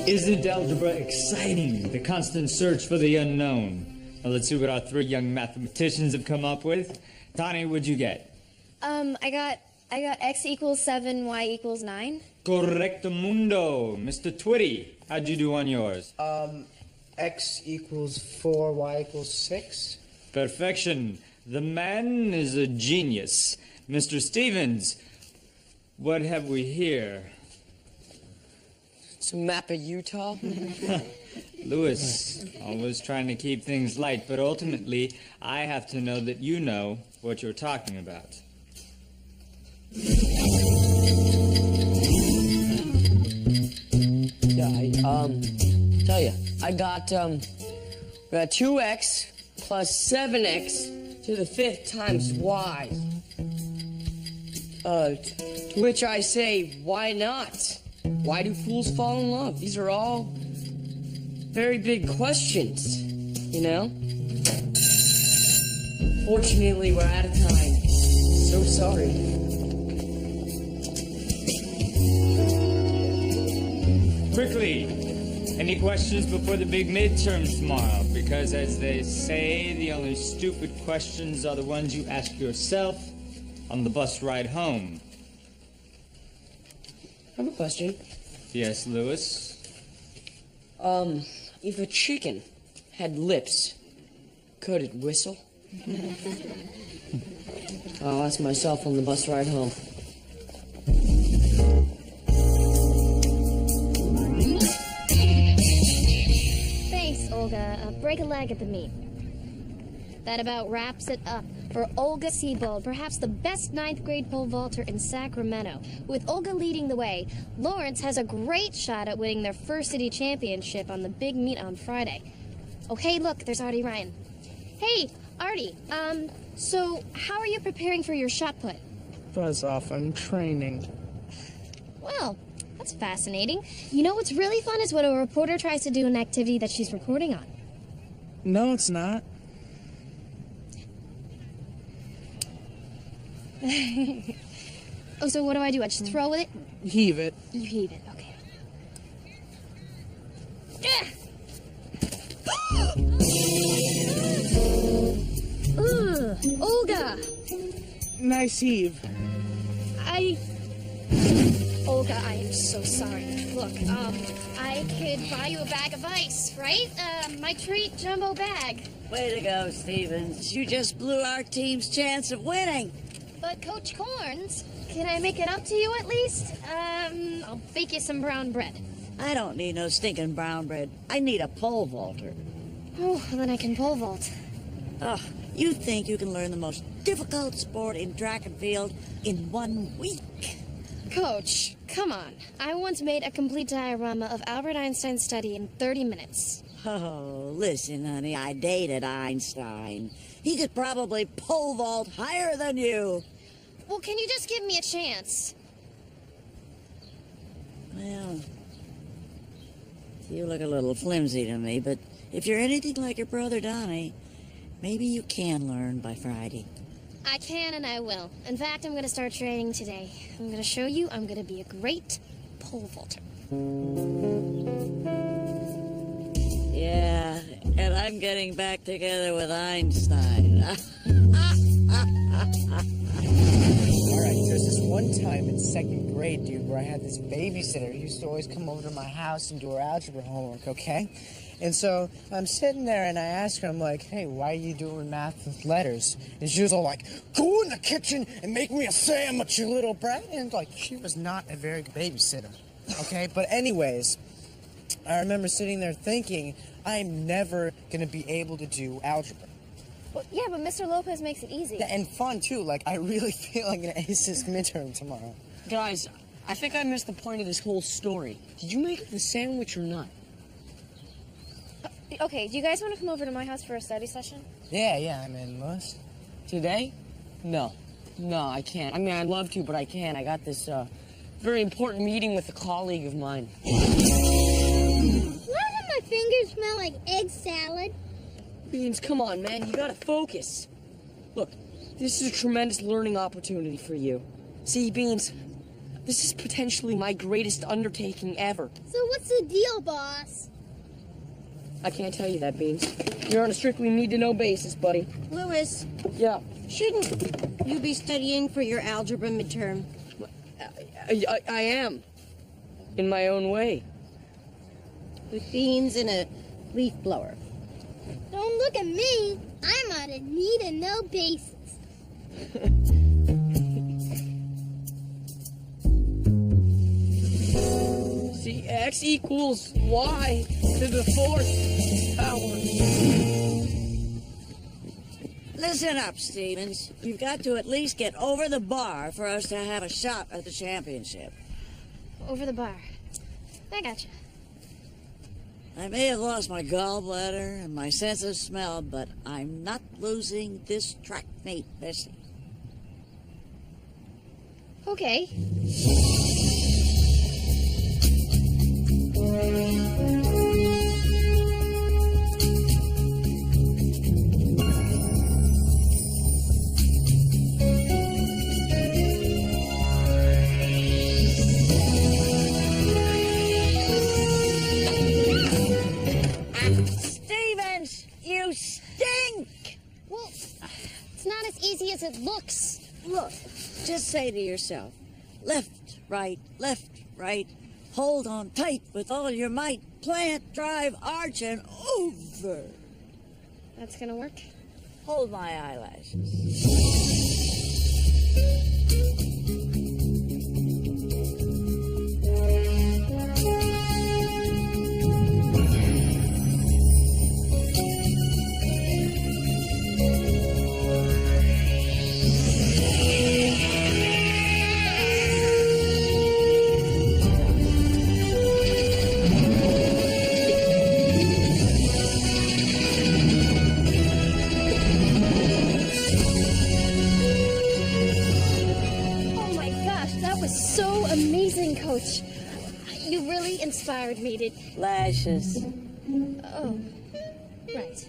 Isn't algebra exciting? The constant search for the unknown. Now let's see what our three young mathematicians have come up with. Tani, what'd you get? I got x equals 7, y equals 9. Correctamundo. Mr. Twitty, how'd you do on yours? X equals 4, y equals 6. Perfection. The man is a genius. Mr. Stevens, what have we here? It's a map of Utah. Lewis, always trying to keep things light, but ultimately, I have to know that you know what you're talking about. Yeah, tell ya, I got 2x plus 7x to the 5th times y. To which I say, why not? Why do fools fall in love? These are all very big questions, you know? Fortunately, we're out of time. So sorry. Quickly, any questions before the big midterms tomorrow? Because as they say, the only stupid questions are the ones you ask yourself on the bus ride home. I have a question. Yes, Lewis? If a chicken had lips, could it whistle? I'll ask myself on the bus ride home. Thanks, Olga. Break a leg at the meet. That about wraps it up for Olga Siebold, perhaps the best 9th grade pole vaulter in Sacramento. With Olga leading the way, Lawrence has a great shot at winning their first city championship on the big meet on Friday. Oh, hey, look, there's Artie Ryan. Hey, Artie, so how are you preparing for your shot put? Buzz off, I'm training. Well, that's fascinating. You know what's really fun is when a reporter tries to do an activity that she's reporting on. No, it's not. Oh, so what do? I just throw it? Heave it. You heave it, okay. Ugh, Olga! Nice heave. Olga, I am so sorry. Look, I could buy you a bag of ice, right? My treat jumbo bag. Way to go, Stevens. You just blew our team's chance of winning. But Coach Corns, can I make it up to you at least? I'll bake you some brown bread. I don't need no stinking brown bread. I need a pole vaulter. Oh, well, then I can pole vault. Oh, you think you can learn the most difficult sport in track and field in 1 week? Coach, come on. I once made a complete diorama of Albert Einstein's study in 30 minutes. Oh, listen, honey, I dated Einstein. He could probably pole vault higher than you. Well, can you just give me a chance? Well, you look a little flimsy to me, but if you're anything like your brother Donnie, maybe you can learn by Friday. I can and I will. In fact, I'm going to start training today. I'm going to show you I'm going to be a great pole vaulter. Yeah, and I'm getting back together with Einstein. Alright, there's this one time in 2nd grade, dude, where I had this babysitter who used to always come over to my house and do her algebra homework, okay? And so I'm sitting there and I asked her, I'm like, hey, why are you doing math with letters? And she was all like, go in the kitchen and make me a sandwich, you little brat. And like, she was not a very good babysitter, okay? But anyways, I remember sitting there thinking, I'm never going to be able to do algebra. Well, yeah, but Mr. Lopez makes it easy. Yeah, and fun, too. Like, I really feel like I'm going to ace this midterm tomorrow. Guys, I think I missed the point of this whole story. Did you make the sandwich or not? Okay, do you guys want to come over to my house for a study session? Yeah, I'm in, Lewis. Today? No, I can't. I mean, I'd love to, but I can't. I got this, very important meeting with a colleague of mine. Why does my fingers smell like egg salad? Beans, come on, man. You gotta focus. Look, this is a tremendous learning opportunity for you. See, Beans, This is potentially my greatest undertaking ever. So what's the deal, boss? I can't tell you that, Beans. You're on a strictly need-to-know basis, buddy. Louis, Yeah. shouldn't you be studying for your algebra midterm? I am. In my own way. With beans and a leaf blower. Don't look at me. I'm on a need-to-know basis. See, x equals y to the 4th power. Listen up, Stevens. You've got to at least get over the bar for us to have a shot at the championship. Over the bar. I gotcha. I may have lost my gallbladder and my sense of smell, but I'm not losing this track mate, Bessie. Okay. Stevens, you stink! Well, it's not as easy as it looks. Look, just say to yourself, left, right, hold on tight with all your might, plant, drive, arch, and over. That's gonna work. Hold my eyelashes. Oh my gosh, that was so amazing, Coach. You really inspired me to... Lashes. Oh, right.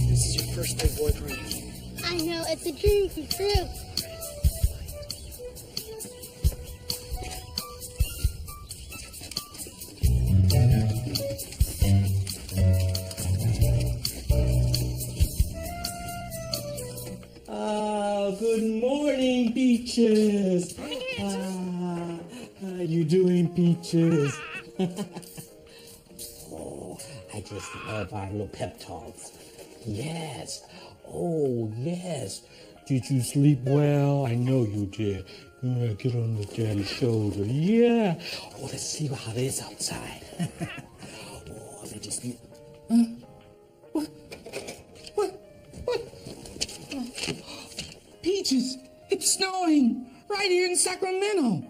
This is your first big boy break. I know, it's a dream come true. Good morning, Peaches. How you doing, Peaches? Oh, I just love our little pep talks. Yes. Oh, yes. Did you sleep well? I know you did. Get on the daddy's shoulder. Yeah. Oh, let's see how it is outside. Oh, they just... What? Peaches, it's snowing right here in Sacramento.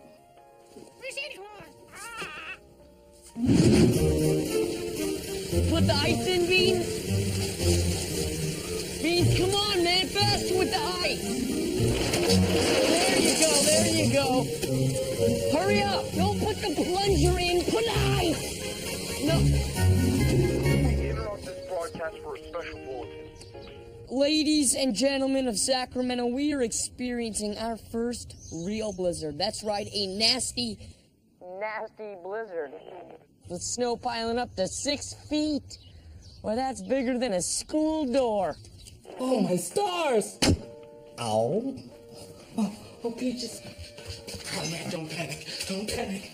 Put the ice in, Beans. Beans, come on, man. Faster with the ice. There you go. Hurry up. Don't put the plunger in. Put the ice. No. We interrupt this broadcast for a special bulletin. Ladies and gentlemen of Sacramento, we are experiencing our first real blizzard. That's right, a nasty, nasty blizzard. With snow piling up to 6 feet. Well, that's bigger than a school door. Oh, my stars! Ow. Oh, Peaches. Oh, man, don't panic. Don't panic.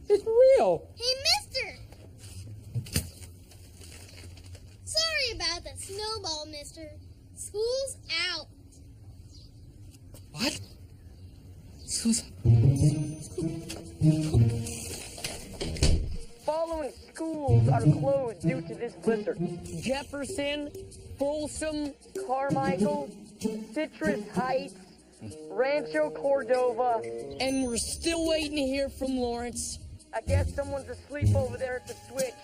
It's real. Hey, mister! Sorry about the snowball, mister. School's out. What? Following schools are closed due to this blizzard. Jefferson, Folsom, Carmichael, Citrus Heights, Rancho Cordova, and we're still waiting to hear from Lawrence. I guess someone's asleep over there at the switch.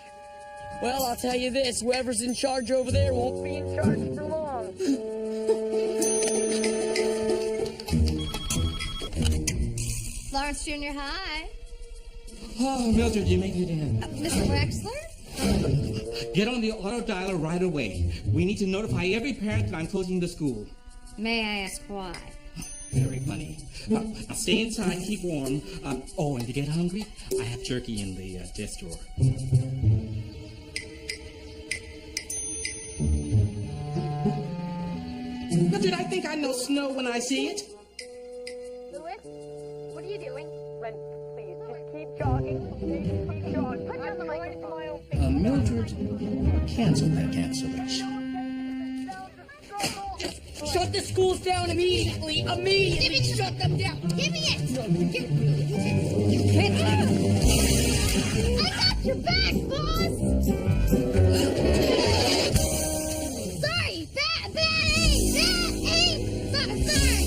Well, I'll tell you this, whoever's in charge over there won't be in charge for long. Lawrence Junior High. Oh, Mildred, you made it in. Mr. Wexler? Get on the auto dialer right away. We need to notify every parent that I'm closing the school. May I ask why? Very funny. Now stay inside, keep warm. Oh, and to get hungry, I have jerky in the desk drawer. Mildred, I think I know snow when I see it. Louis, what are you doing? Ren, please, just keep jogging. Keep jogging. Put down the microphone. Mildred, cancel that cancellation. Shut the schools down immediately! Immediately! Shut them down! Give me it! You can't! I got your back, boss! Sorry! Bad aim! Sorry!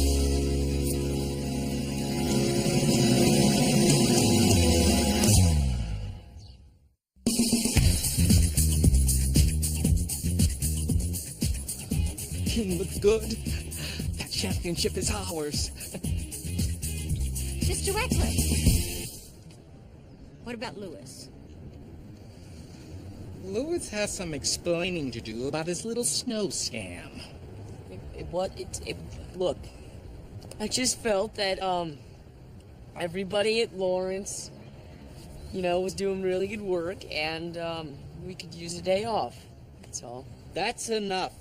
King looks good. That championship is ours. Mr. Wexler. What about Louis? Louis has some explaining to do about his little snow scam. Look, I just felt that, everybody at Lawrence, was doing really good work, and, we could use a day off. That's all. That's enough.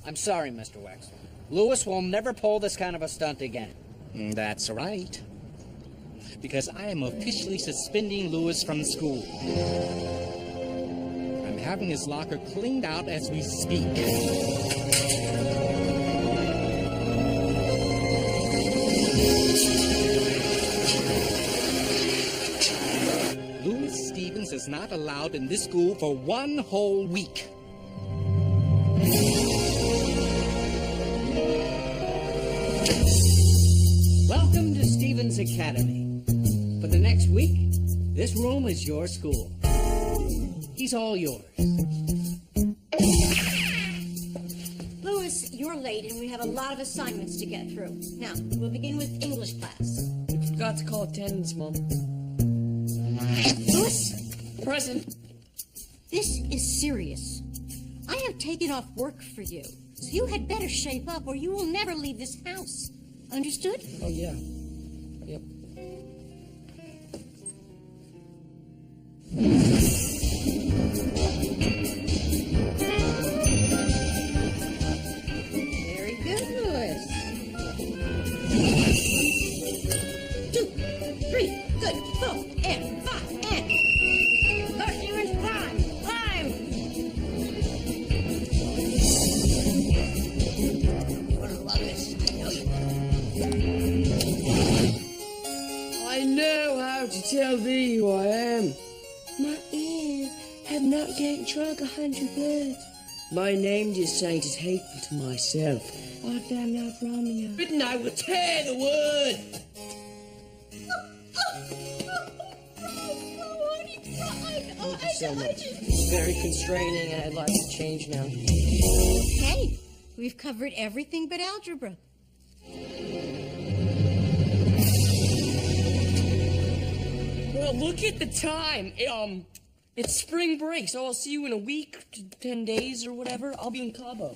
I'm sorry, Mr. Wexler. Louis will never pull this kind of a stunt again. That's right. Because I am officially suspending Louis from school. I'm having his locker cleaned out as we speak. Louis Stevens is not allowed in this school for 1 whole week. Welcome to Stevens Academy. For the next week, this room is your school. He's all yours. Louis, you're late and we have a lot of assignments to get through. Now, we'll begin with English class. We forgot to call attendance, Mom. Louis, Present. this is serious. I have taken off work for you, so you had better shape up or you will never leave this house. Understood? Oh, yeah. Yep. Very good, Louis. 2, 3, good, 4, and 5, and... Look, you in 5, 5! You're gonna love this, I know you will. I know how to tell thee who I am. My ears have not yet drunk 100 words. My name, dear saint, is hateful to myself. I found out from you. Written, I will tear the word. So much. It's very constraining, and I'd like to change now. Okay, we've covered everything but algebra. Well, look at the time. It's spring break, so I'll see you in a week, 10 days or whatever. I'll be in Cabo.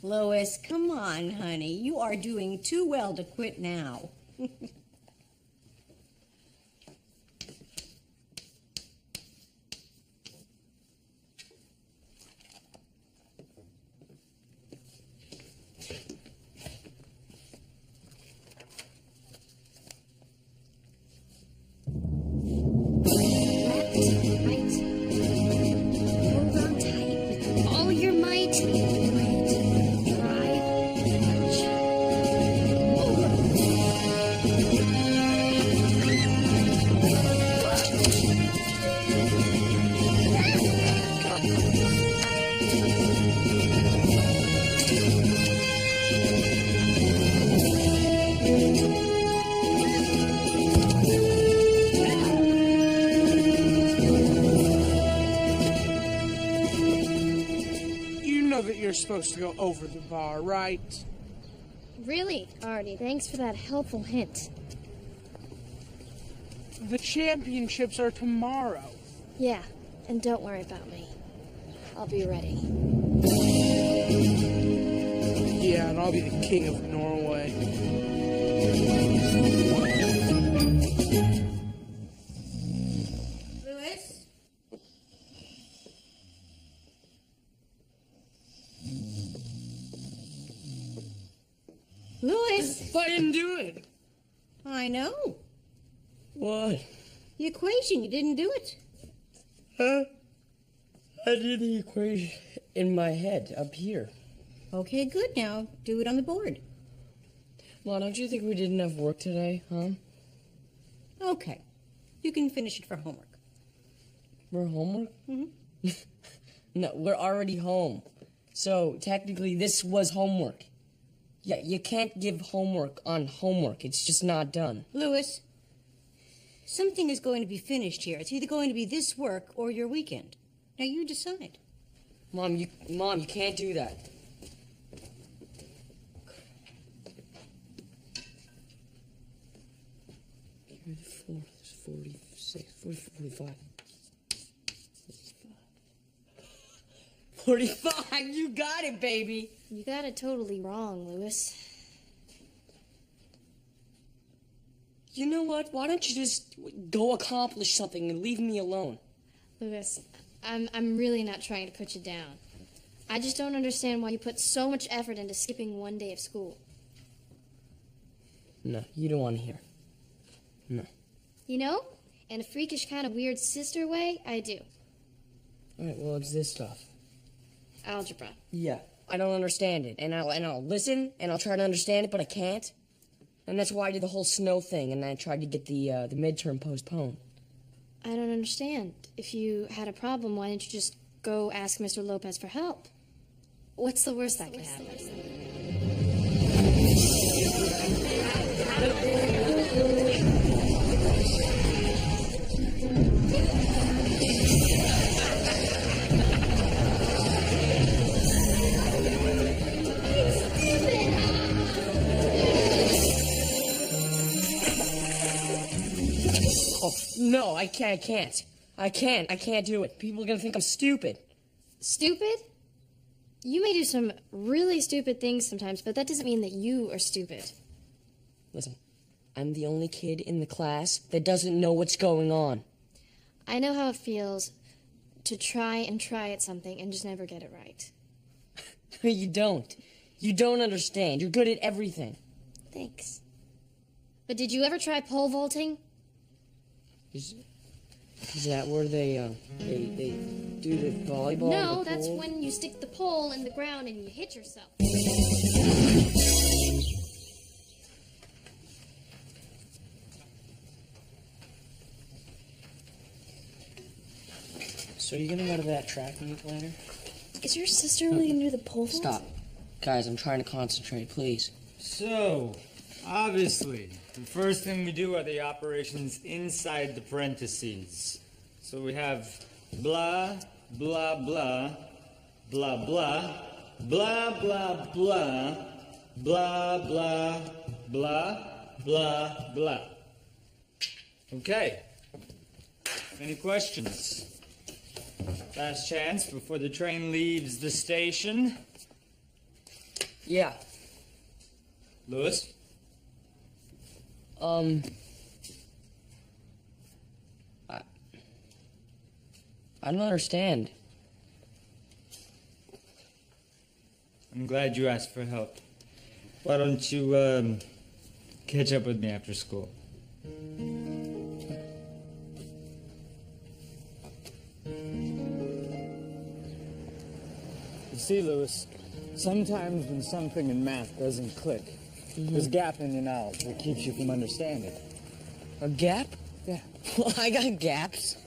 Lois, come on, honey. You are doing too well to quit now. you're supposed to go over the bar, right? Really, Artie, thanks for that helpful hint. The championships are tomorrow. Yeah, and don't worry about me. I'll be ready. Yeah, and I'll be the king of Norway. Louis? Louis? I didn't do it. I know. What? The equation, you didn't do it. Huh? I did the equation in my head up here. Okay, good. Now do it on the board. Mom, don't you think we did enough work today, huh? Okay. You can finish it for homework. We're homework? Mm-hmm. No, we're already home. So technically this was homework. Yeah, you can't give homework on homework. It's just not done. Louis, something is going to be finished here. It's either going to be this work or your weekend. Now you decide. Mom, you can't do that. Here's 4, there's 46, 45. 45, you got it, baby. You got it totally wrong, Louis. You know what? Why don't you just go accomplish something and leave me alone? Louis, I'm really not trying to put you down. I just don't understand why you put so much effort into skipping one day of school. No, you don't want to hear. No. You know, in a freakish kind of weird sister way, I do. All right, well, it's this stuff. Algebra. Yeah, I don't understand it, and I'll listen, and I'll try to understand it, but I can't. And that's why I did the whole snow thing, and I tried to get the midterm postponed. I don't understand. If you had a problem, why didn't you just go ask Mr. Lopez for help? What's the worst that could happen? Oh, no, I can't. I can't do it. People are gonna think I'm stupid. Stupid? You may do some really stupid things sometimes, but that doesn't mean that you are stupid. Listen, I'm the only kid in the class that doesn't know what's going on. I know how it feels to try at something and just never get it right. You don't. You don't understand. You're good at everything. Thanks. But did you ever try pole vaulting? Is that where they do the volleyball? No, the that's pole? when you stick the pole in the ground and you hit yourself. So you gonna go to that track meet later? Is your sister really gonna do the pole vault? Stop. Guys, I'm trying to concentrate, please. So, obviously, the first thing we do are the operations inside the parentheses. So we have blah, blah, blah, blah, blah, blah, blah, blah, blah, blah, blah, blah, blah. Okay. Any questions? Last chance before the train leaves the station. Yeah. Louis? I don't understand. I'm glad you asked for help. Why don't you, catch up with me after school? You see, Louis, sometimes when something in math doesn't click, there's a gap in your knowledge that keeps you from understanding. A gap? Yeah. Well, I got gaps.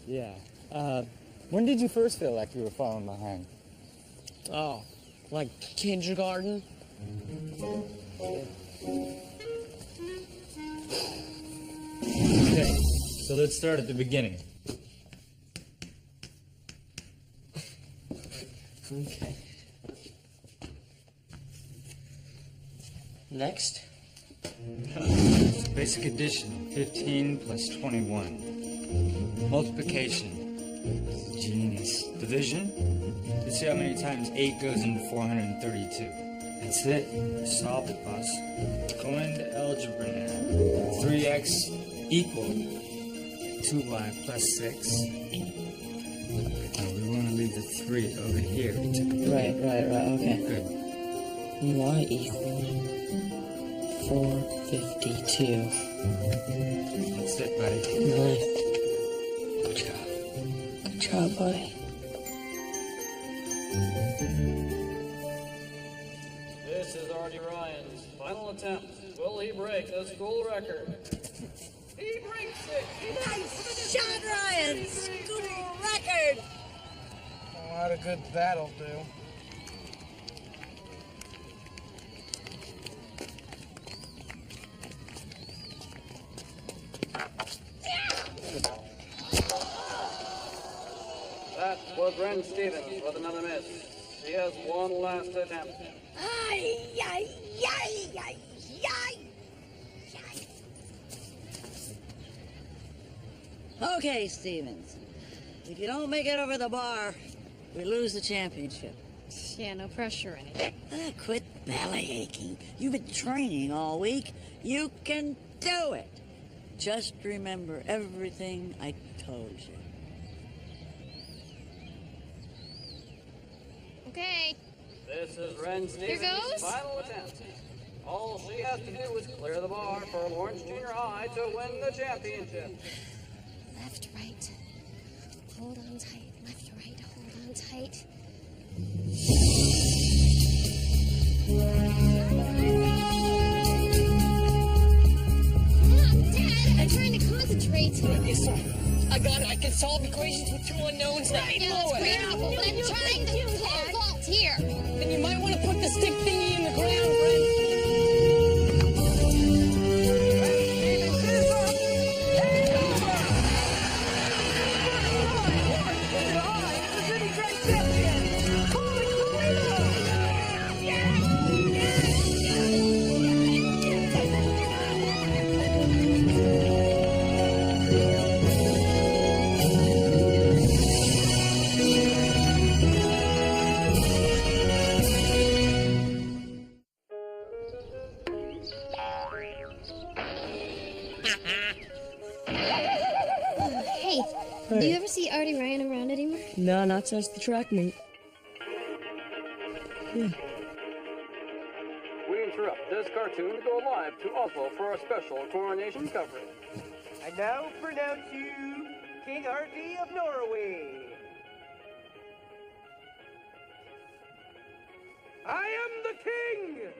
Yeah. When did you first feel like you were falling behind? Oh, like kindergarten? Okay, so let's start at the beginning. Okay. Next. Basic addition, 15 plus 21. Multiplication. Genius. Division. Let's see how many times 8 goes into 432. That's it. Solve it, boss. Go into algebra now. 3x equal 2y plus 6. Oh, we want to leave the 3 over here. We took a Right, okay. Good. Y equal 452. That's it, buddy. Nice. Good job. Good job, buddy. This is Artie Ryan's final attempt. Will he break the school record? He breaks it! Nice shot, Ryan! School record! A lot of good that'll do. That was Ren Stevens with another miss. He has one last attempt. Ay, ay, ay, ay, ay. Okay, Stevens. If you don't make it over the bar, we lose the championship. Yeah, no pressure in it. Quit belly aching. You've been training all week. You can do it. Just remember everything I told you. Okay. This is Ren Here Stevens' goes. final attempt. All she has to do is clear the bar for Lawrence Junior High to win the championship. Left, right. Hold on tight. Left, right. Hold on tight. Dad, I'm trying to concentrate. Yes, sir. I got it. I can solve equations with two unknowns. Right, yeah, that's great, Apple, but I'm trying to pole vault here. Then you might want to put the stick thingy in the ground, Ren. Hey, do you ever see Artie Ryan around anymore? No, not since the track meet. Yeah. We interrupt this cartoon to go live to Oslo for a special coronation coverage. I now pronounce you King Artie of Norway. I am the king